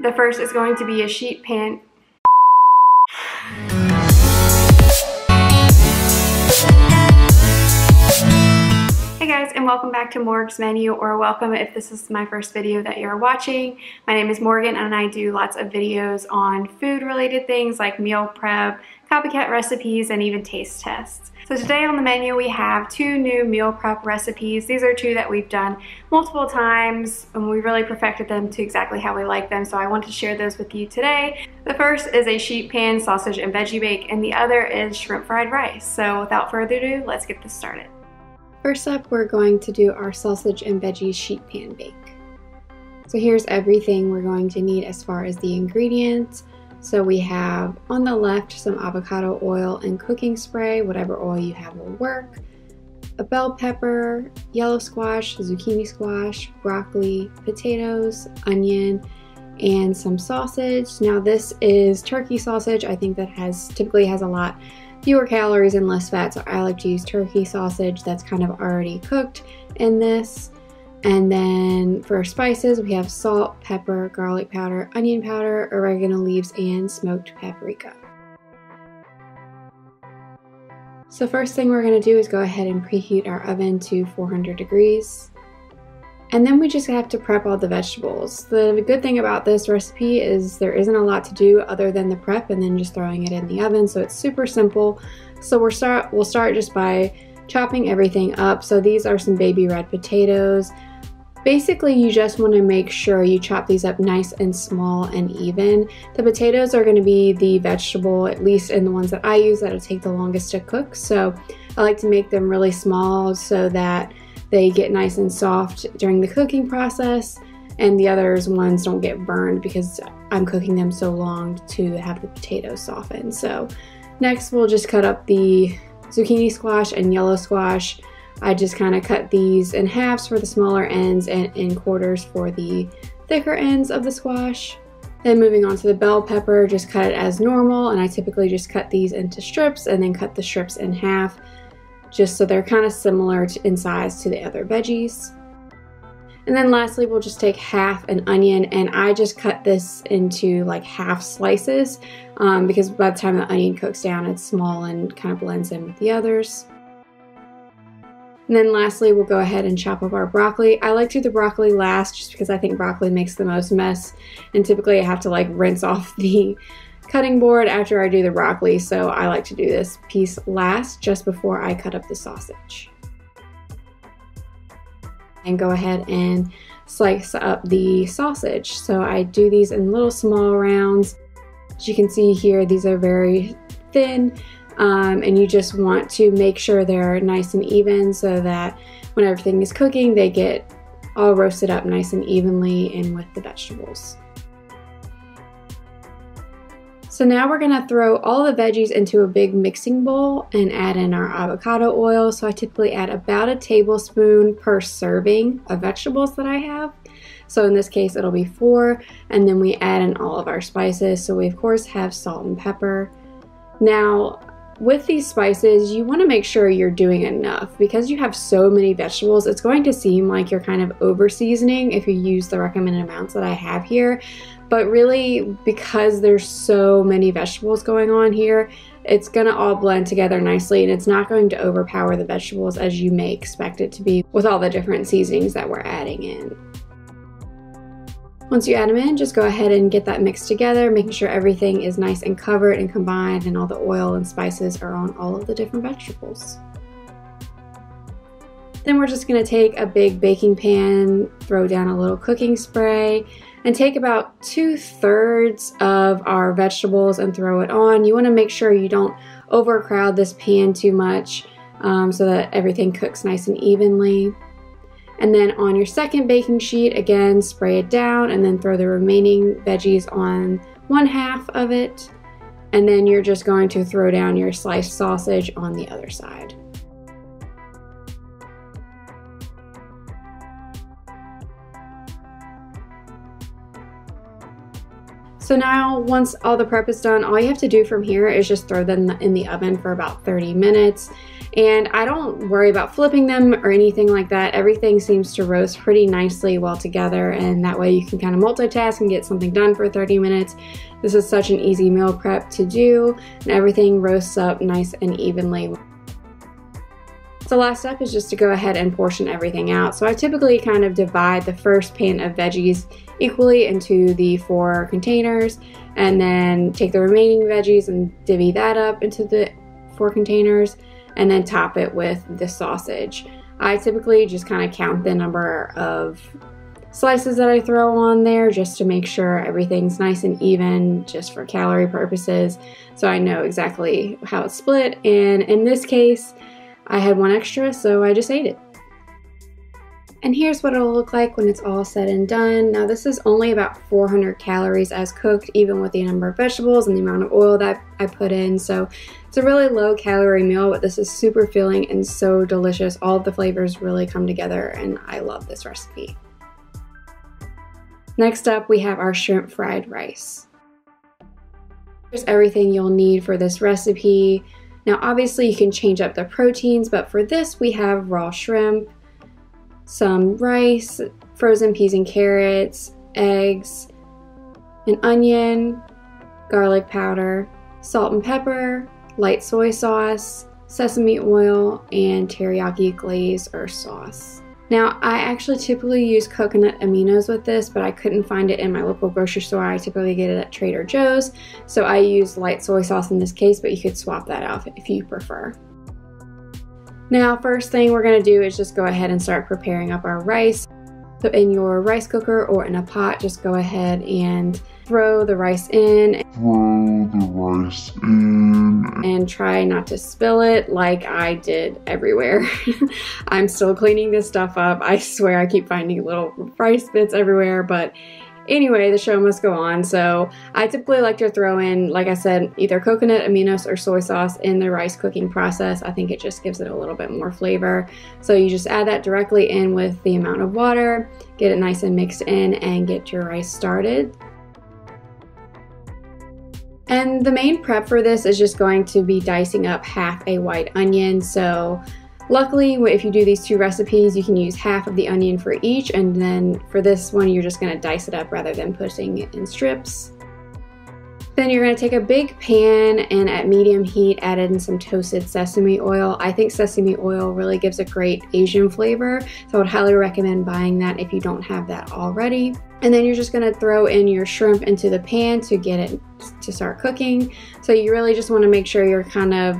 The first is going to be a sheet pan. Hey guys, and welcome back to Morgs Menu, or welcome if this is my first video that you're watching. My name is Morgan and I do lots of videos on food related things like meal prep, copycat recipes, and even taste tests. So today on the menu we have two new meal prep recipes. These are two that we've done multiple times and we really perfected them to exactly how we like them, so I want to share those with you today. The first is a sheet pan sausage and veggie bake, and the other is shrimp fried rice. So without further ado, let's get this started. First up, we're going to do our sausage and veggie sheet pan bake. So here's everything we're going to need as far as the ingredients. So we have on the left some avocado oil and cooking spray, whatever oil you have will work, a bell pepper, yellow squash, zucchini squash, broccoli, potatoes, onion, and some sausage. Now this is turkey sausage. I think that typically has a lot fewer calories and less fat, so I like to use turkey sausage that's kind of already cooked in this. And then for spices, we have salt, pepper, garlic powder, onion powder, oregano leaves, and smoked paprika. So first thing we're going to do is go ahead and preheat our oven to 400 degrees. And then we just have to prep all the vegetables. The good thing about this recipe is there isn't a lot to do other than the prep and then just throwing it in the oven, so it's super simple. So we'll start just by chopping everything up. So these are some baby red potatoes. Basically, you just want to make sure you chop these up nice and small and even. The potatoes are going to be the vegetable, at least in the ones that I use, that'll take the longest to cook. So I like to make them really small so that they get nice and soft during the cooking process, and the ones don't get burned because I'm cooking them so long to have the potatoes soften. So next we'll just cut up the zucchini squash and yellow squash. I just kind of cut these in halves for the smaller ends and in quarters for the thicker ends of the squash. Then moving on to the bell pepper, just cut it as normal, and I typically just cut these into strips and then cut the strips in half, just so they're kind of similar in size to the other veggies. And then lastly, we'll just take half an onion, and I just cut this into like half slices because by the time the onion cooks down, it's small and kind of blends in with the others. And then lastly, we'll go ahead and chop up our broccoli. I like to do the broccoli last just because I think broccoli makes the most mess, and typically I have to like rinse off the cutting board after I do the broccoli, so I like to do this piece last just before I cut up the sausage. And go ahead and slice up the sausage. So I do these in little small rounds. As you can see here, these are very thin. And you just want to make sure they're nice and even so that when everything is cooking, they get all roasted up nice and evenly in with the vegetables. So now we're gonna throw all the veggies into a big mixing bowl and add in our avocado oil. So I typically add about a tablespoon per serving of vegetables that I have. So in this case, it'll be 4, and then we add in all of our spices. So we of course have salt and pepper. Now, with these spices, you want to make sure you're doing enough because you have so many vegetables. It's going to seem like you're kind of over seasoning if you use the recommended amounts that I have here. But really, because there's so many vegetables going on here, it's going to all blend together nicely, and it's not going to overpower the vegetables as you may expect it to be with all the different seasonings that we're adding in. Once you add them in, just go ahead and get that mixed together, making sure everything is nice and covered and combined and all the oil and spices are on all of the different vegetables. Then we're just going to take a big baking pan, throw down a little cooking spray, and take about 2/3 of our vegetables and throw it on. You want to make sure you don't overcrowd this pan too much so that everything cooks nice and evenly. And then on your second baking sheet, again, spray it down and then throw the remaining veggies on 1/2 of it. And then you're just going to throw down your sliced sausage on the other side. So now once all the prep is done, all you have to do from here is just throw them in the oven for about 30 minutes. And I don't worry about flipping them or anything like that. Everything seems to roast pretty nicely well together, and that way you can kind of multitask and get something done for 30 minutes. This is such an easy meal prep to do, and everything roasts up nice and evenly. So last step is just to go ahead and portion everything out. So I typically kind of divide the first pan of veggies equally into the 4 containers, and then take the remaining veggies and divvy that up into the 4 containers, and then top it with the sausage. I typically just kind of count the number of slices that I throw on there just to make sure everything's nice and even, just for calorie purposes, so I know exactly how it's split. And in this case, I had 1 extra, so I just ate it. And here's what it'll look like when it's all said and done. Now this is only about 400 calories as cooked, even with the number of vegetables and the amount of oil that I put in. So it's a really low calorie meal, but this is super filling and so delicious. All of the flavors really come together, and I love this recipe. Next up, we have our shrimp fried rice. Here's everything you'll need for this recipe. Now obviously you can change up the proteins, but for this we have raw shrimp, some rice, frozen peas and carrots, eggs, an onion, garlic powder, salt and pepper, light soy sauce, sesame oil, and teriyaki glaze or sauce. Now I actually typically use coconut aminos with this, but I couldn't find it in my local grocery store. I typically get it at Trader Joe's, so I use light soy sauce in this case, but you could swap that out if you prefer. Now first thing we're going to do is just go ahead and start preparing up our rice. So in your rice cooker or in a pot, just go ahead and throw the rice in. And try not to spill it like I did everywhere. I'm still cleaning this stuff up. I swear I keep finding little rice bits everywhere, but anyway, the show must go on. So I typically like to throw in, like I said, either coconut aminos or soy sauce in the rice cooking process. I think it just gives it a little bit more flavor. So you just add that directly in with the amount of water, get it nice and mixed in, and get your rice started. And the main prep for this is just going to be dicing up half a white onion. So luckily, if you do these 2 recipes, you can use half of the onion for each, and then for this one, you're just going to dice it up rather than putting it in strips. Then you're going to take a big pan and at medium heat add in some toasted sesame oil. I think sesame oil really gives a great Asian flavor, so I would highly recommend buying that if you don't have that already. And then you're just going to throw in your shrimp into the pan to get it to start cooking. So you really just want to make sure you're kind of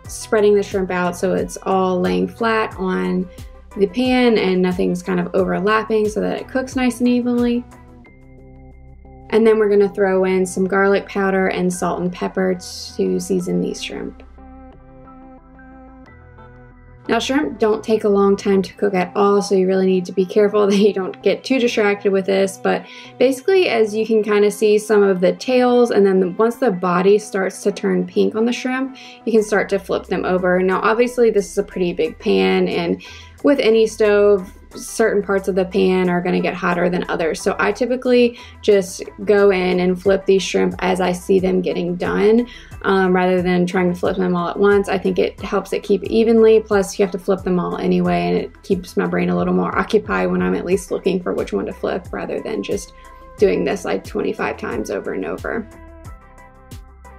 spreading the shrimp out so it's all laying flat on the pan and nothing's kind of overlapping, so that it cooks nice and evenly. And then we're going to throw in some garlic powder and salt and pepper to season these shrimp. Now shrimp don't take a long time to cook at all, so you really need to be careful that you don't get too distracted with this. But basically, as you can kind of see some of the tails, and then once the body starts to turn pink on the shrimp, you can start to flip them over. Now obviously this is a pretty big pan, and with any stove, certain parts of the pan are going to get hotter than others. So I typically just go in and flip these shrimp as I see them getting done, rather than trying to flip them all at once. I think it helps it keep evenly, plus you have to flip them all anyway, and it keeps my brain a little more occupied when I'm at least looking for which one to flip, rather than just doing this like 25 times over and over.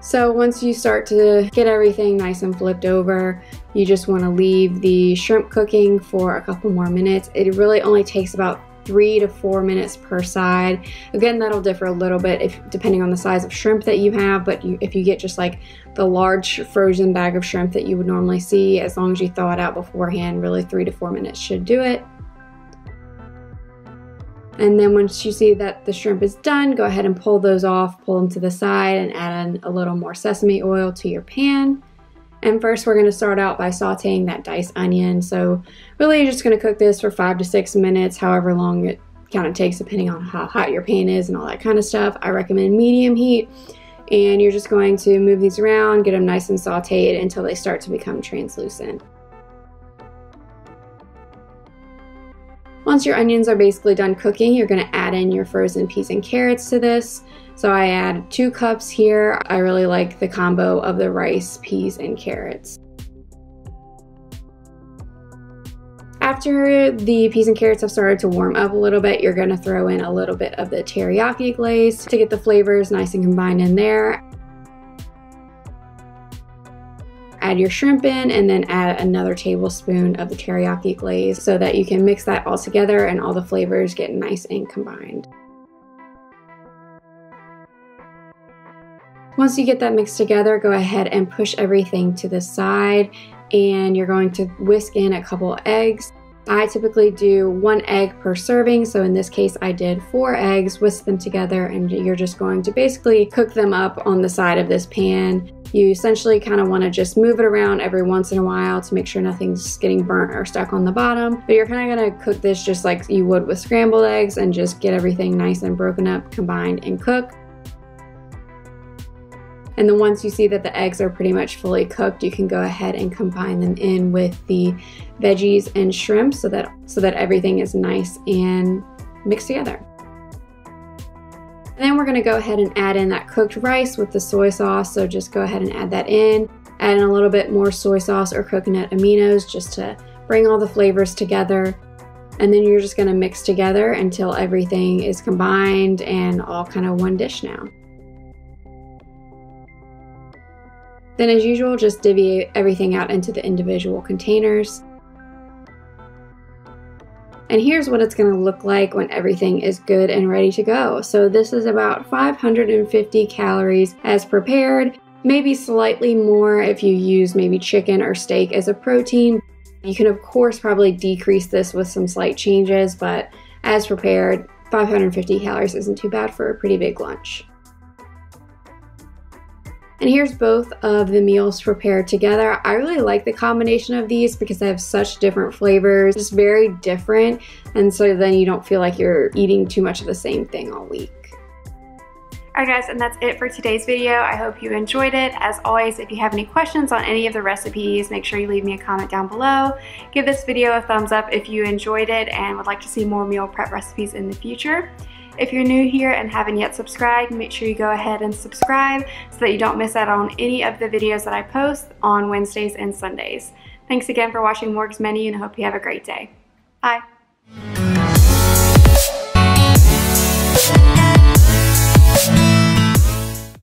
So once you start to get everything nice and flipped over, you just want to leave the shrimp cooking for a couple more minutes. It really only takes about 3 to 4 minutes per side. Again, that'll differ a little bit depending on the size of shrimp that you have, but if you get just like the large frozen bag of shrimp that you would normally see, as long as you thaw it out beforehand, really 3 to 4 minutes should do it. And then once you see that the shrimp is done, go ahead and pull those off, pull them to the side, and add in a little more sesame oil to your pan. And first we're going to start out by sauteing that diced onion. So really you're just going to cook this for 5 to 6 minutes, however long it kind of takes depending on how hot your pan is and all that kind of stuff. I recommend medium heat. And you're just going to move these around, get them nice and sauteed until they start to become translucent. Once your onions are basically done cooking, you're going to add in your frozen peas and carrots to this. So I add 2 cups here. I really like the combo of the rice, peas, and carrots. After the peas and carrots have started to warm up a little bit, you're gonna throw in a little bit of the teriyaki glaze to get the flavors nice and combined in there. Add your shrimp in and then add another tablespoon of the teriyaki glaze so that you can mix that all together and all the flavors get nice and combined. Once you get that mixed together, go ahead and push everything to the side and you're going to whisk in a couple eggs. I typically do 1 egg per serving, so in this case I did 4 eggs, whisk them together, and you're just going to basically cook them up on the side of this pan. You essentially kind of want to just move it around every once in a while to make sure nothing's getting burnt or stuck on the bottom. But you're kind of going to cook this just like you would with scrambled eggs and just get everything nice and broken up, combined, and cooked. And then once you see that the eggs are pretty much fully cooked, you can go ahead and combine them in with the veggies and shrimp so that everything is nice and mixed together. And then we're gonna go ahead and add in that cooked rice with the soy sauce. So just go ahead and add that in. Add in a little bit more soy sauce or coconut aminos just to bring all the flavors together. And then you're just gonna mix together until everything is combined and all kind of one dish now. Then as usual, just divvy everything out into the individual containers. And here's what it's gonna look like when everything is good and ready to go. So this is about 550 calories as prepared, maybe slightly more if you use maybe chicken or steak as a protein. You can of course probably decrease this with some slight changes, but as prepared, 550 calories isn't too bad for a pretty big lunch. And here's both of the meals prepared together. I really like the combination of these because they have such different flavors, just very different. And so then you don't feel like you're eating too much of the same thing all week. Alright guys, and that's it for today's video. I hope you enjoyed it. As always, if you have any questions on any of the recipes, make sure you leave me a comment down below. Give this video a thumbs up if you enjoyed it and would like to see more meal prep recipes in the future. If you're new here and haven't yet subscribed, make sure you go ahead and subscribe so that you don't miss out on any of the videos that I post on Wednesdays and Sundays. Thanks again for watching Morgs Menu and I hope you have a great day. Bye.